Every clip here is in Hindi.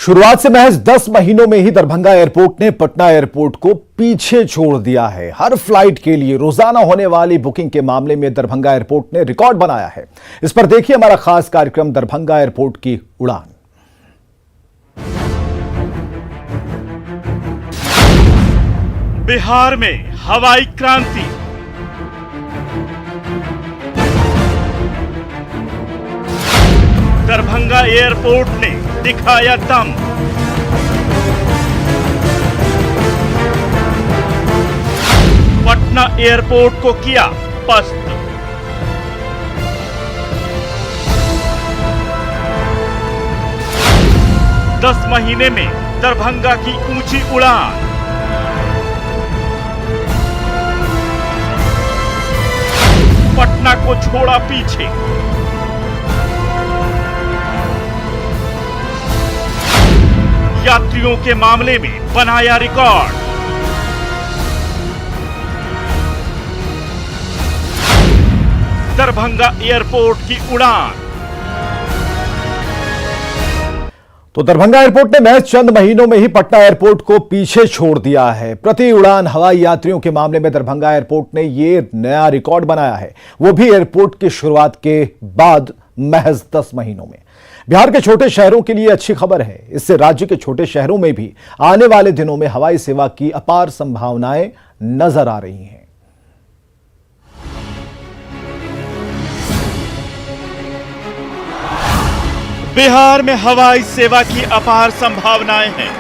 शुरुआत से महज 10 महीनों में ही दरभंगा एयरपोर्ट ने पटना एयरपोर्ट को पीछे छोड़ दिया है। हर फ्लाइट के लिए रोजाना होने वाली बुकिंग के मामले में दरभंगा एयरपोर्ट ने रिकॉर्ड बनाया है। इस पर देखिए हमारा खास कार्यक्रम दरभंगा एयरपोर्ट की उड़ान। बिहार में हवाई क्रांति। दरभंगा एयरपोर्ट ने दिखाया दम। पटना एयरपोर्ट को किया पस्त। दस महीने में दरभंगा की ऊंची उड़ान। पटना को छोड़ा पीछे। यात्रियों के मामले में बनाया रिकॉर्ड। दरभंगा एयरपोर्ट की उड़ान। तो दरभंगा एयरपोर्ट ने महज चंद महीनों में ही पटना एयरपोर्ट को पीछे छोड़ दिया है। प्रति उड़ान हवाई यात्रियों के मामले में दरभंगा एयरपोर्ट ने यह नया रिकॉर्ड बनाया है, वो भी एयरपोर्ट की शुरुआत के बाद महज 10 महीनों में। बिहार के छोटे शहरों के लिए अच्छी खबर है। इससे राज्य के छोटे शहरों में भी आने वाले दिनों में हवाई सेवा की अपार संभावनाएं नजर आ रही हैं। बिहार में हवाई सेवा की अपार संभावनाएं हैं।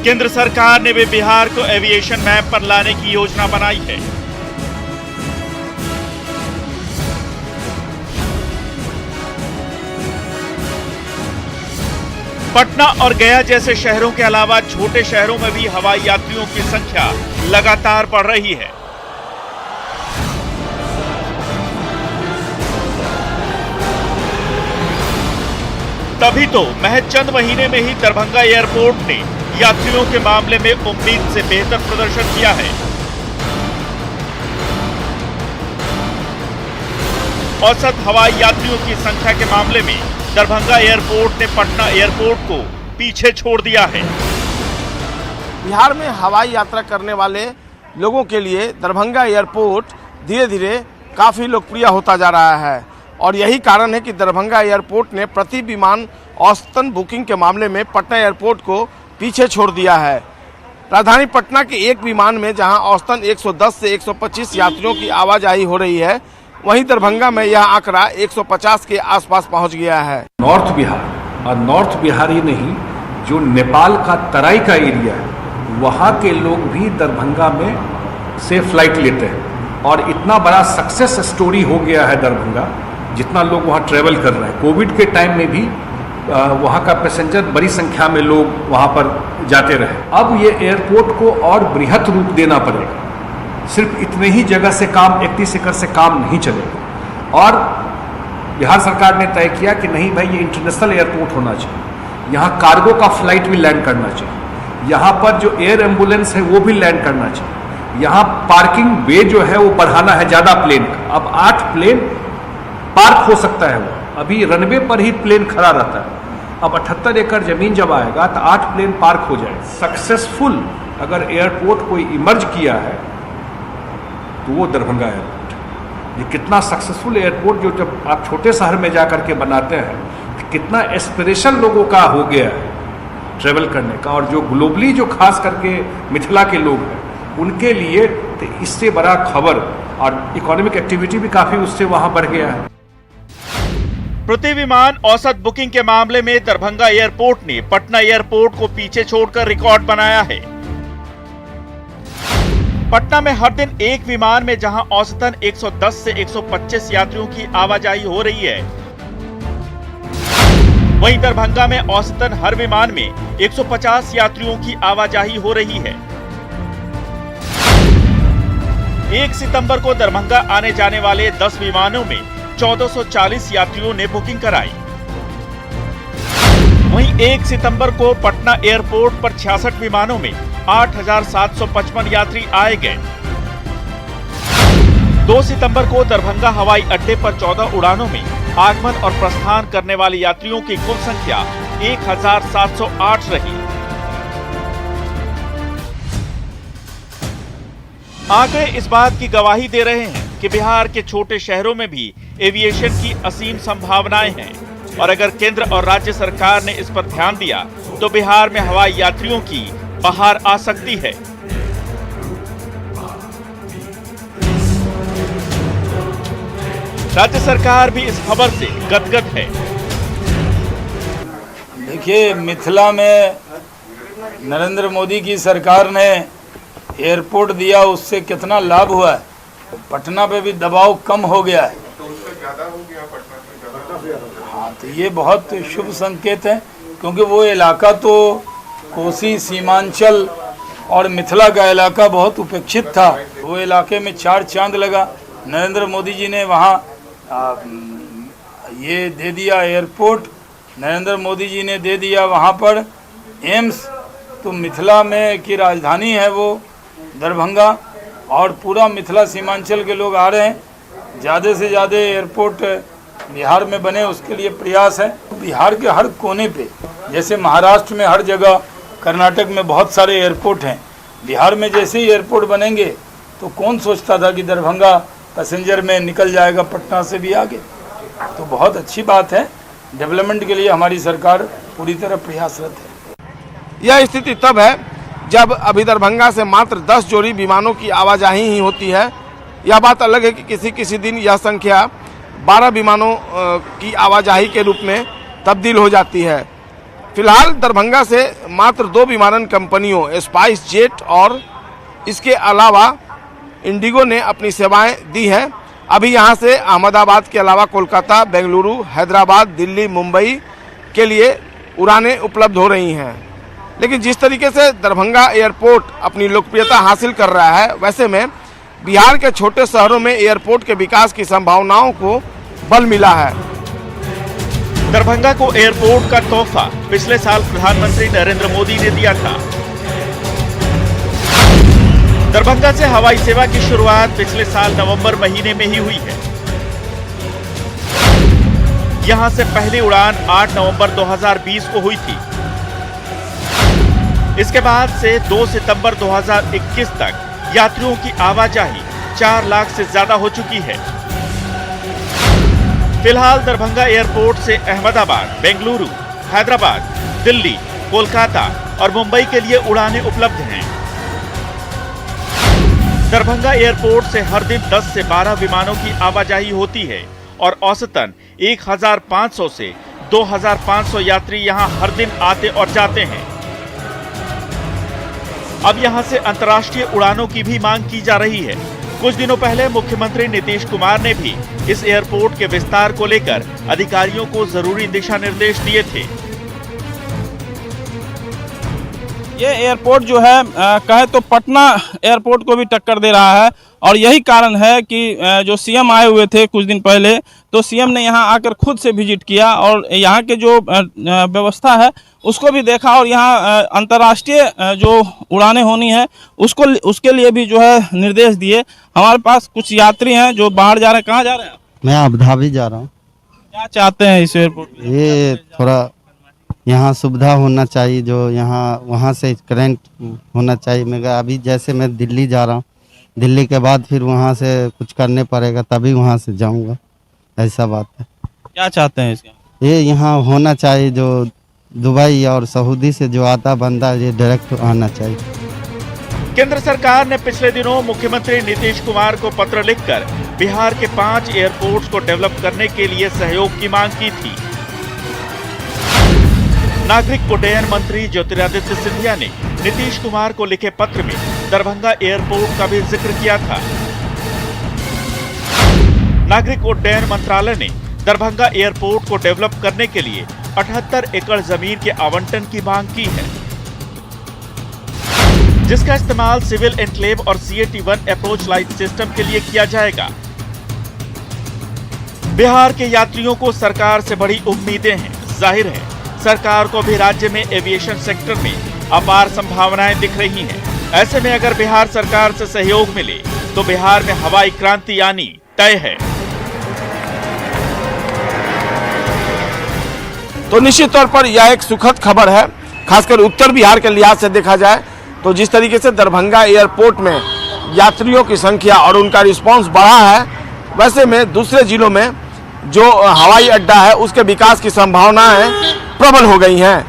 केंद्र सरकार ने भी बिहार को एविएशन मैप पर लाने की योजना बनाई है। पटना और गया जैसे शहरों के अलावा छोटे शहरों में भी हवाई यात्रियों की संख्या लगातार बढ़ रही है। तभी तो महज चंद महीने में ही दरभंगा एयरपोर्ट ने यात्रियों के मामले में उम्मीद से बेहतर प्रदर्शन किया है। औसत हवाई यात्रियों की संख्या के मामले में दरभंगा एयरपोर्ट ने पटना एयरपोर्ट को पीछे छोड़ दिया है। बिहार में हवाई यात्रा करने वाले लोगों के लिए दरभंगा एयरपोर्ट धीरे धीरे काफ़ी लोकप्रिय होता जा रहा है और यही कारण है कि दरभंगा एयरपोर्ट ने प्रति विमान औसतन बुकिंग के मामले में पटना एयरपोर्ट को पीछे छोड़ दिया है। राजधानी पटना के एक विमान में जहां औसतन 110 से 125 यात्रियों की आवाजाही हो रही है, वहीं दरभंगा में यह आंकड़ा 150 के आसपास पहुंच गया है। नॉर्थ बिहार और नॉर्थ बिहार ही नहीं, जो नेपाल का तराई का एरिया है, वहाँ के लोग भी दरभंगा में से फ्लाइट लेते हैं और इतना बड़ा सक्सेस स्टोरी हो गया है दरभंगा, जितना लोग वहाँ ट्रैवल कर रहे हैं। कोविड के टाइम में भी वहाँ का पैसेंजर बड़ी संख्या में लोग वहाँ पर जाते रहे। अब ये एयरपोर्ट को और बृहत रूप देना पड़ेगा। सिर्फ इतने ही जगह से काम, एक सिकर से काम नहीं चलेगा। और बिहार सरकार ने तय किया कि नहीं भाई, ये इंटरनेशनल एयरपोर्ट होना चाहिए। यहाँ कार्गो का फ्लाइट भी लैंड करना चाहिए। यहाँ पर जो एयर एम्बुलेंस है वो भी लैंड करना चाहिए। यहाँ पार्किंग वे जो है वो बढ़ाना है ज़्यादा प्लेन का। अब 8 प्लेन पार्क हो सकता है। वो अभी रनवे पर ही प्लेन खड़ा रहता है। अब 78 एकड़ जमीन जब आएगा तो 8 प्लेन पार्क हो जाए। सक्सेसफुल अगर एयरपोर्ट कोई इमर्ज किया है तो वो दरभंगा एयरपोर्ट। ये कितना सक्सेसफुल एयरपोर्ट, जो जब आप छोटे शहर में जा करके बनाते हैं तो कितना एस्पिरेशन लोगों का हो गया है ट्रेवल करने का। और जो ग्लोबली, जो खास करके मिथिला के लोग हैं, उनके लिए तो इससे बड़ा खबर, और इकोनॉमिक एक्टिविटी भी काफी उससे वहां बढ़ गया है। प्रति विमान औसत बुकिंग के मामले में दरभंगा एयरपोर्ट ने पटना एयरपोर्ट को पीछे छोड़कर रिकॉर्ड बनाया है। पटना में हर दिन एक विमान में जहां औसतन 110 से 125 यात्रियों की आवाजाही हो रही है, वहीं दरभंगा में औसतन हर विमान में 150 यात्रियों की आवाजाही हो रही है। 1 सितंबर को दरभंगा आने जाने वाले 10 विमानों में 1440 यात्रियों ने बुकिंग कराई। वहीं 1 सितंबर को पटना एयरपोर्ट पर 66 विमानों में 8,755 यात्री आए गए। 2 सितंबर को दरभंगा हवाई अड्डे पर 14 उड़ानों में आगमन और प्रस्थान करने वाले यात्रियों की कुल संख्या 1708 रही। आंकड़े इस बात की गवाही दे रहे हैं कि बिहार के छोटे शहरों में भी एविएशन की असीम संभावनाएं हैं और अगर केंद्र और राज्य सरकार ने इस पर ध्यान दिया तो बिहार में हवाई यात्रियों की बहार आ सकती है। राज्य सरकार भी इस खबर से गदगद है। देखिए, मिथिला में नरेंद्र मोदी की सरकार ने एयरपोर्ट दिया, उससे कितना लाभ हुआ है। पटना पे भी दबाव कम हो गया है। हाँ, तो ये बहुत शुभ संकेत है, क्योंकि वो इलाका तो कोसी, सीमांचल और मिथिला का इलाका बहुत उपेक्षित था। वो इलाके में 4 चांद लगा। नरेंद्र मोदी जी ने वहाँ ये दे दिया एयरपोर्ट, नरेंद्र मोदी जी ने दे दिया वहाँ पर एम्स। तो मिथिला में की राजधानी है वो दरभंगा, और पूरा मिथिला सीमांचल के लोग आ रहे हैं। ज़्यादा से ज़्यादा एयरपोर्ट बिहार में बने, उसके लिए प्रयास है। बिहार के हर कोने पे, जैसे महाराष्ट्र में हर जगह, कर्नाटक में बहुत सारे एयरपोर्ट हैं, बिहार में जैसे ही एयरपोर्ट बनेंगे तो कौन सोचता था कि दरभंगा पैसेंजर में निकल जाएगा पटना से भी आगे। तो बहुत अच्छी बात है। डेवलपमेंट के लिए हमारी सरकार पूरी तरह प्रयासरत है। यह स्थिति तब है जब अभी दरभंगा से मात्र 10 जोड़ी विमानों की आवाजाही ही होती है। यह बात अलग है कि किसी दिन यह संख्या 12 विमानों की आवाजाही के रूप में तब्दील हो जाती है। फिलहाल दरभंगा से मात्र 2 विमानन कंपनियों स्पाइस जेट और इसके अलावा इंडिगो ने अपनी सेवाएं दी हैं। अभी यहां से अहमदाबाद के अलावा कोलकाता, बेंगलुरु, हैदराबाद, दिल्ली, मुंबई के लिए उड़ानें उपलब्ध हो रही हैं। लेकिन जिस तरीके से दरभंगा एयरपोर्ट अपनी लोकप्रियता हासिल कर रहा है, वैसे में बिहार के छोटे शहरों में एयरपोर्ट के विकास की संभावनाओं को बल मिला है। दरभंगा को एयरपोर्ट का तोहफा पिछले साल प्रधानमंत्री नरेंद्र मोदी ने दिया था। दरभंगा से हवाई सेवा की शुरुआत पिछले साल नवंबर महीने में ही हुई है। यहां से पहली उड़ान 8 नवंबर 2020 को हुई थी। इसके बाद से 2 सितंबर 2021 तक यात्रियों की आवाजाही 4 लाख से ज्यादा हो चुकी है। फिलहाल दरभंगा एयरपोर्ट से अहमदाबाद, बेंगलुरु, हैदराबाद, दिल्ली, कोलकाता और मुंबई के लिए उड़ानें उपलब्ध हैं। दरभंगा एयरपोर्ट से हर दिन 10 से 12 विमानों की आवाजाही होती है और औसतन 1500 से 2500 यात्री यहां हर दिन आते और जाते हैं। अब यहां से अंतर्राष्ट्रीय उड़ानों की भी मांग की जा रही है। कुछ दिनों पहले मुख्यमंत्री नीतीश कुमार ने भी इस एयरपोर्ट के विस्तार को लेकर अधिकारियों को जरूरी दिशा निर्देश दिए थे। ये एयरपोर्ट जो है कहे तो पटना एयरपोर्ट को भी टक्कर दे रहा है और यही कारण है कि जो सीएम आए हुए थे कुछ दिन पहले, तो सीएम ने यहाँ आकर खुद से विजिट किया और यहाँ के जो व्यवस्था है उसको भी देखा और यहाँ अंतर्राष्ट्रीय जो उड़ानें होनी है उसके लिए भी जो है निर्देश दिए। हमारे पास कुछ यात्री हैं जो बाहर जा रहे हैं। कहाँ जा रहे हैं? मैं अबू धाबी जा रहा हूँ। क्या चाहते हैं इस एयरपोर्ट? ये थोड़ा यहाँ सुविधा होना चाहिए, जो यहाँ वहाँ से करंट होना चाहिए। मैं अभी जैसे मैं दिल्ली जा रहा हूँ, दिल्ली के बाद फिर वहाँ से कुछ करने पड़ेगा तभी वहाँ से जाऊँगा, ऐसा बात है। क्या चाहते हैं इसका? ये यहाँ होना चाहिए, जो दुबई और सऊदी से जो आता बंदा ये डायरेक्ट आना चाहिए। केंद्र सरकार ने पिछले दिनों मुख्यमंत्री नीतीश कुमार को पत्र लिखकर बिहार के 5 एयरपोर्ट्स को डेवलप करने के लिए सहयोग की मांग की थी। नागरिक उड्डयन मंत्री ज्योतिरादित्य सिंधिया ने नीतीश कुमार को लिखे पत्र में दरभंगा एयरपोर्ट का भी जिक्र किया था। नागरिक उड्डयन मंत्रालय ने दरभंगा एयरपोर्ट को डेवलप करने के लिए 78 एकड़ जमीन के आवंटन की मांग की है, जिसका इस्तेमाल सिविल एन्क्लेव और CAT-1 अप्रोच लाइट सिस्टम के लिए किया जाएगा। बिहार के यात्रियों को सरकार से बड़ी उम्मीदें हैं। जाहिर है सरकार को भी राज्य में एविएशन सेक्टर में अपार संभावनाएं दिख रही हैं। ऐसे में अगर बिहार सरकार से सहयोग मिले तो बिहार में हवाई क्रांति आनी तय है। तो निश्चित तौर पर यह एक सुखद खबर है, खासकर उत्तर बिहार के लिहाज से देखा जाए तो जिस तरीके से दरभंगा एयरपोर्ट में यात्रियों की संख्या और उनका रिस्पांस बढ़ा है, वैसे में दूसरे जिलों में जो हवाई अड्डा है उसके विकास की संभावनाएं प्रबल हो गई हैं।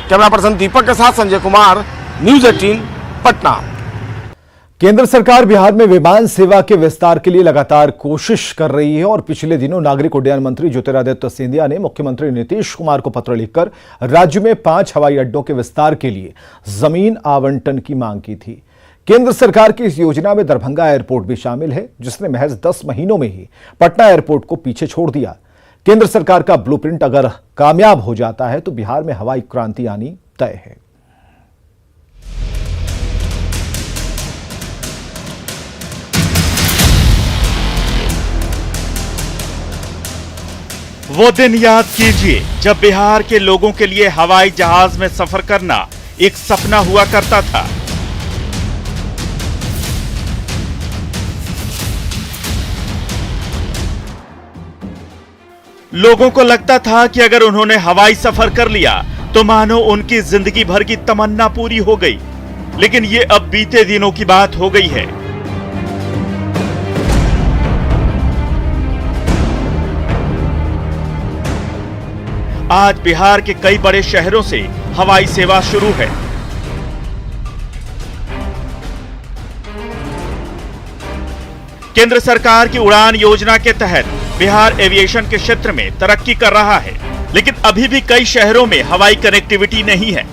कैमरा पर्सन दीपक के साथ संजय कुमार, न्यूज़ 18 पटना। केंद्र सरकार बिहार में विमान सेवा के विस्तार के लिए लगातार कोशिश कर रही है और पिछले दिनों नागरिक उड्डयन मंत्री ज्योतिरादित्य सिंधिया ने मुख्यमंत्री नीतीश कुमार को पत्र लिखकर राज्य में 5 हवाई अड्डों के विस्तार के लिए जमीन आवंटन की मांग की थी। केंद्र सरकार की इस योजना में दरभंगा एयरपोर्ट भी शामिल है, जिसने महज 10 महीनों में ही पटना एयरपोर्ट को पीछे छोड़ दिया। केंद्र सरकार का ब्लूप्रिंट अगर कामयाब हो जाता है तो बिहार में हवाई क्रांति आनी तय है। वो दिन याद कीजिए जब बिहार के लोगों के लिए हवाई जहाज में सफर करना एक सपना हुआ करता था। लोगों को लगता था कि अगर उन्होंने हवाई सफर कर लिया तो मानो उनकी जिंदगी भर की तमन्ना पूरी हो गई। लेकिन ये अब बीते दिनों की बात हो गई है। आज बिहार के कई बड़े शहरों से हवाई सेवा शुरू है। केंद्र सरकार की उड़ान योजना के तहत बिहार एविएशन के क्षेत्र में तरक्की कर रहा है, लेकिन अभी भी कई शहरों में हवाई कनेक्टिविटी नहीं है।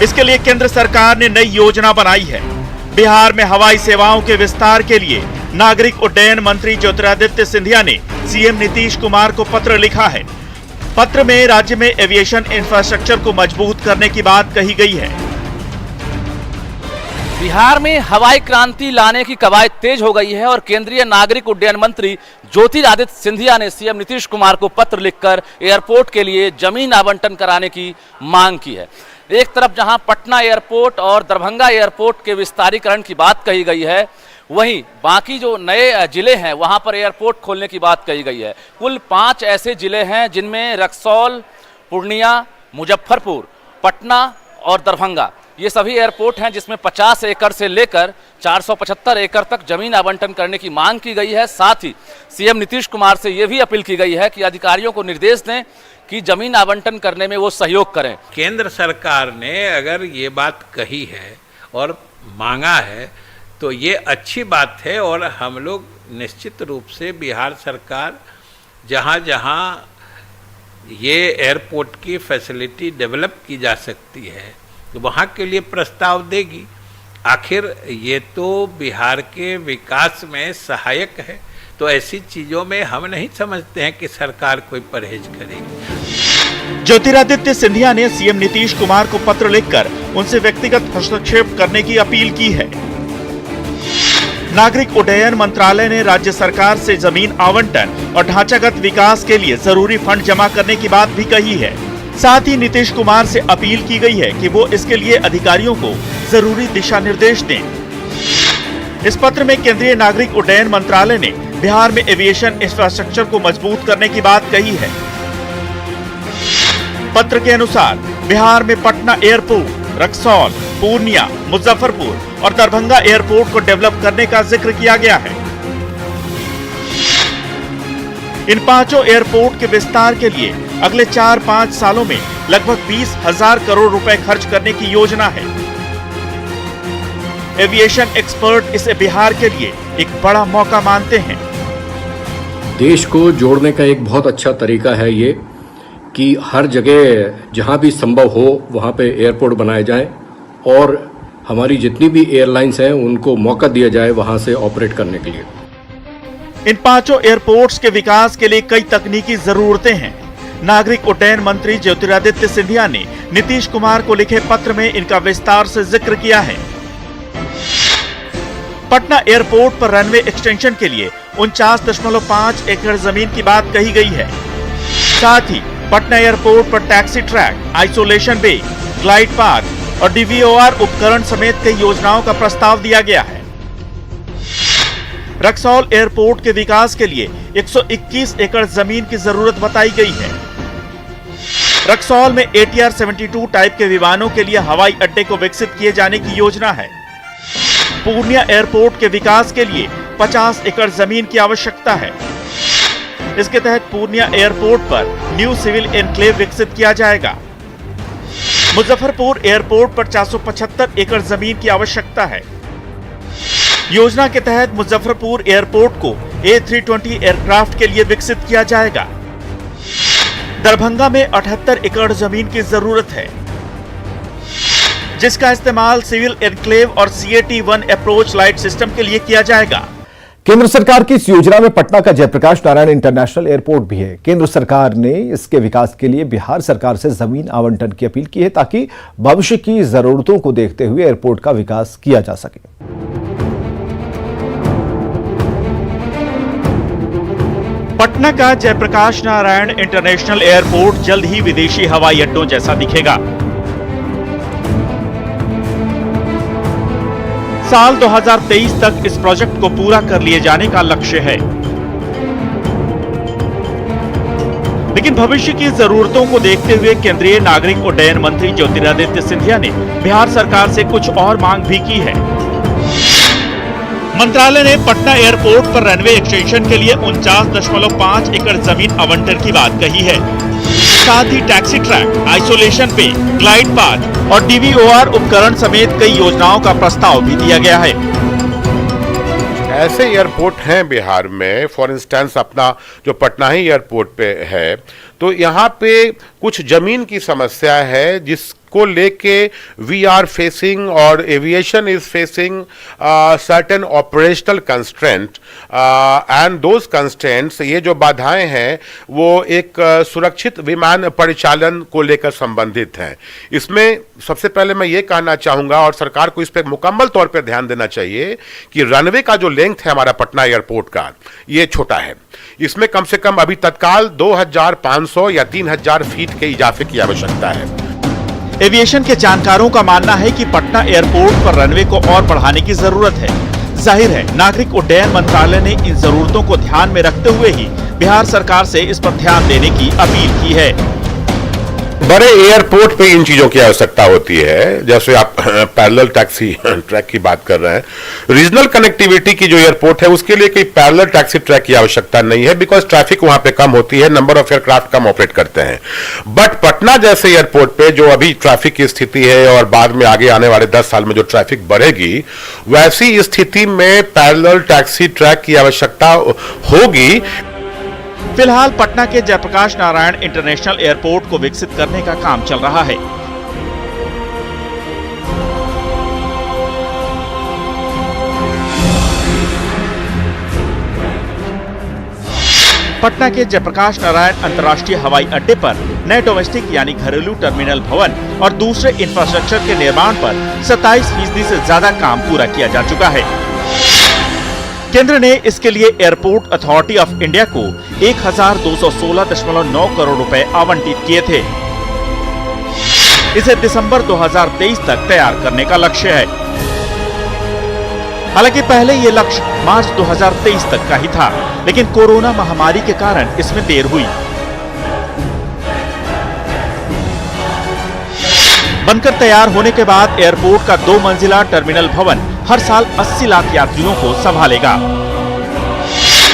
इसके लिए केंद्र सरकार ने नई योजना बनाई है। बिहार में हवाई सेवाओं के विस्तार के लिए नागरिक उड्डयन मंत्री ज्योतिरादित्य सिंधिया ने सीएम नीतीश कुमार को पत्र लिखा है। पत्र में राज्य में एविएशन इंफ्रास्ट्रक्चर को मजबूत करने की बात कही गई है। बिहार में हवाई क्रांति लाने की कवायद तेज हो गई है और केंद्रीय नागरिक उड्डयन मंत्री ज्योतिरादित्य सिंधिया ने सीएम नीतीश कुमार को पत्र लिखकर एयरपोर्ट के लिए जमीन आवंटन कराने की मांग की है। एक तरफ जहां पटना एयरपोर्ट और दरभंगा एयरपोर्ट के विस्तारीकरण की बात कही गई है, वहीं बाकी जो नए जिले हैं वहां पर एयरपोर्ट खोलने की बात कही गई है। कुल 5 ऐसे जिले हैं जिनमें रक्सौल, पूर्णिया, मुजफ्फरपुर, पटना और दरभंगा ये सभी एयरपोर्ट हैं जिसमें 50 एकड़ से लेकर 475 एकड़ तक जमीन आवंटन करने की मांग की गई है। साथ ही सीएम नीतीश कुमार से यह भी अपील की गई है कि अधिकारियों को निर्देश दें कि जमीन आवंटन करने में वो सहयोग करें। केंद्र सरकार ने अगर ये बात कही है और मांगा है तो ये अच्छी बात है और हम लोग निश्चित रूप से बिहार सरकार जहाँ जहाँ ये एयरपोर्ट की फैसिलिटी डेवलप की जा सकती है तो वहाँ के लिए प्रस्ताव देगी। आखिर ये तो बिहार के विकास में सहायक है, तो ऐसी चीज़ों में हम नहीं समझते हैं कि सरकार कोई परहेज करेगी। ज्योतिरादित्य सिंधिया ने सीएम नीतीश कुमार को पत्र लिखकर उनसे व्यक्तिगत हस्तक्षेप करने की अपील की है। नागरिक उड्डयन मंत्रालय ने राज्य सरकार से जमीन आवंटन और ढांचागत विकास के लिए जरूरी फंड जमा करने की बात भी कही है। साथ ही नीतीश कुमार से अपील की गई है कि वो इसके लिए अधिकारियों को जरूरी दिशा निर्देश दें। इस पत्र में केंद्रीय नागरिक उड्डयन मंत्रालय ने बिहार में एविएशन इंफ्रास्ट्रक्चर को मजबूत करने की बात कही है। पत्र के अनुसार बिहार में पटना एयरपोर्ट, रक्सौल, पूर्णिया, मुजफ्फरपुर और दरभंगा एयरपोर्ट को डेवलप करने का जिक्र किया गया है। इन 5 एयरपोर्ट के विस्तार के लिए अगले 4-5 सालों में लगभग 20,000 करोड़ रुपए खर्च करने की योजना है। एविएशन एक्सपर्ट इसे बिहार के लिए एक बड़ा मौका मानते हैं। देश को जोड़ने का एक बहुत अच्छा तरीका है ये कि हर जगह जहां भी संभव हो वहां पे एयरपोर्ट बनाए जाएं और हमारी जितनी भी एयरलाइंस हैं उनको मौका दिया जाए वहां से ऑपरेट करने के लिए। इन 5 एयरपोर्ट्स के विकास के लिए कई तकनीकी जरूरतें हैं। नागरिक उड्डयन मंत्री ज्योतिरादित्य सिंधिया ने नीतीश कुमार को लिखे पत्र में इनका विस्तार से जिक्र किया है। पटना एयरपोर्ट पर रनवे एक्सटेंशन के लिए 49.5 एकड़ जमीन की बात कही गई है। साथ ही पटना एयरपोर्ट पर टैक्सी ट्रैक, आइसोलेशन बे, ग्लाइड पार्क, और DVOR उपकरण समेत कई योजनाओं का प्रस्ताव दिया गया है। रक्सौल एयरपोर्ट के विकास के लिए 121 एकड़ जमीन की जरूरत बताई गई है। रक्सौल में ATR 72 टाइप के विमानों के लिए हवाई अड्डे को विकसित किए जाने की योजना है। पूर्णिया एयरपोर्ट के विकास के लिए 50 एकड़ जमीन की आवश्यकता है। इसके तहत पूर्णिया एयरपोर्ट पर न्यू सिविल एनक्लेव विकसित किया जाएगा। मुजफ्फरपुर एयरपोर्ट पर 475 एकड़ जमीन की आवश्यकता है। योजना के तहत मुजफ्फरपुर एयरपोर्ट को A320 एयरक्राफ्ट के लिए विकसित किया जाएगा। दरभंगा में 78 एकड़ जमीन की जरूरत है, जिसका इस्तेमाल सिविल एनक्लेव और CAT-1 अप्रोच लाइट सिस्टम के लिए किया जाएगा। केंद्र सरकार की इस योजना में पटना का जयप्रकाश नारायण इंटरनेशनल एयरपोर्ट भी है। केंद्र सरकार ने इसके विकास के लिए बिहार सरकार से जमीन आवंटन की अपील की है, ताकि भविष्य की जरूरतों को देखते हुए एयरपोर्ट का विकास किया जा सके। पटना का जयप्रकाश नारायण इंटरनेशनल एयरपोर्ट जल्द ही विदेशी हवाई अड्डों जैसा दिखेगा। साल 2023 तक इस प्रोजेक्ट को पूरा कर लिए जाने का लक्ष्य है, लेकिन भविष्य की जरूरतों को देखते हुए केंद्रीय नागरिक उड्डयन मंत्री ज्योतिरादित्य सिंधिया ने बिहार सरकार से कुछ और मांग भी की है। मंत्रालय ने पटना एयरपोर्ट पर रनवे एक्सटेंशन के लिए 49.5 एकड़ जमीन आवंटन की बात कही है। साथ ही टैक्सी ट्रैक, आइसोलेशन पे, ग्लाइड पाथ और DVOR उपकरण समेत कई योजनाओं का प्रस्ताव भी दिया गया है। ऐसे एयरपोर्ट हैं बिहार में, फॉर इंस्टेंस अपना जो पटना ही एयरपोर्ट पे है, तो यहाँ पे कुछ जमीन की समस्या है जिसको लेके वी आर फेसिंग और aviation is facing certain operational constraint and those constraints, ये जो बाधाएं हैं वो एक सुरक्षित विमान परिचालन को लेकर संबंधित हैं। इसमें सबसे पहले मैं ये कहना चाहूँगा और सरकार को इस पर मुकम्मल तौर पर ध्यान देना चाहिए कि रनवे का जो लेंथ है हमारा पटना एयरपोर्ट का, ये छोटा है। इसमें कम से कम अभी तत्काल 2500 या 3000 फीट के इजाफे की आवश्यकता है। एविएशन के जानकारों का मानना है कि पटना एयरपोर्ट पर रनवे को और बढ़ाने की जरूरत है। जाहिर है, नागरिक उड्डयन मंत्रालय ने इन जरूरतों को ध्यान में रखते हुए ही बिहार सरकार से इस पर ध्यान देने की अपील की है। बड़े एयरपोर्ट पे इन चीजों की आवश्यकता होती है, जैसे आप पैरेलल टैक्सी ट्रैक की बात कर रहे हैं। रीजनल कनेक्टिविटी की जो एयरपोर्ट है उसके लिए कोई पैरेलल टैक्सी ट्रैक की आवश्यकता नहीं है, बिकॉज ट्रैफिक वहां पे कम होती है, number of aircraft come operate करते हैं। बट पटना जैसे एयरपोर्ट पे जो अभी ट्रैफिक की स्थिति है और बाद में आगे आने वाले 10 साल में जो ट्रैफिक बढ़ेगी, वैसी स्थिति में पैरेलल टैक्सी ट्रैक की आवश्यकता होगी। फिलहाल पटना के जयप्रकाश नारायण इंटरनेशनल एयरपोर्ट को विकसित करने का काम चल रहा है। पटना के जयप्रकाश नारायण अंतर्राष्ट्रीय हवाई अड्डे पर नए डोमेस्टिक यानी घरेलू टर्मिनल भवन और दूसरे इंफ्रास्ट्रक्चर के निर्माण पर 27% से ज्यादा काम पूरा किया जा चुका है। केंद्र ने इसके लिए एयरपोर्ट अथॉरिटी ऑफ इंडिया को 1216.9 करोड़ रुपए आवंटित किए थे। इसे दिसंबर 2023 तक तैयार करने का लक्ष्य है। हालांकि पहले ये लक्ष्य मार्च 2023 तक का ही था, लेकिन कोरोना महामारी के कारण इसमें देर हुई। बनकर तैयार होने के बाद एयरपोर्ट का 2 मंजिला टर्मिनल भवन हर साल 80 लाख यात्रियों को संभालेगा।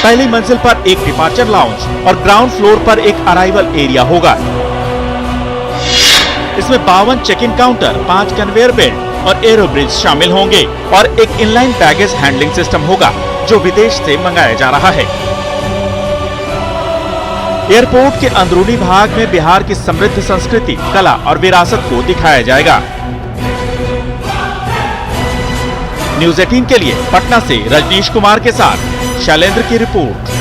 पहली मंजिल पर एक डिपार्चर लाउंज और ग्राउंड फ्लोर पर एक अराइवल एरिया होगा। इसमें 52 check in counter, 5 conveyor belt और एरो ब्रिज शामिल होंगे और एक इनलाइन बैगेज हैंडलिंग सिस्टम होगा जो विदेश से मंगाया जा रहा है। एयरपोर्ट के अंदरूनी भाग में बिहार की समृद्ध संस्कृति, कला और विरासत को दिखाया जाएगा। न्यूज़ 18 के लिए पटना से रजनीश कुमार के साथ शैलेंद्र की रिपोर्ट।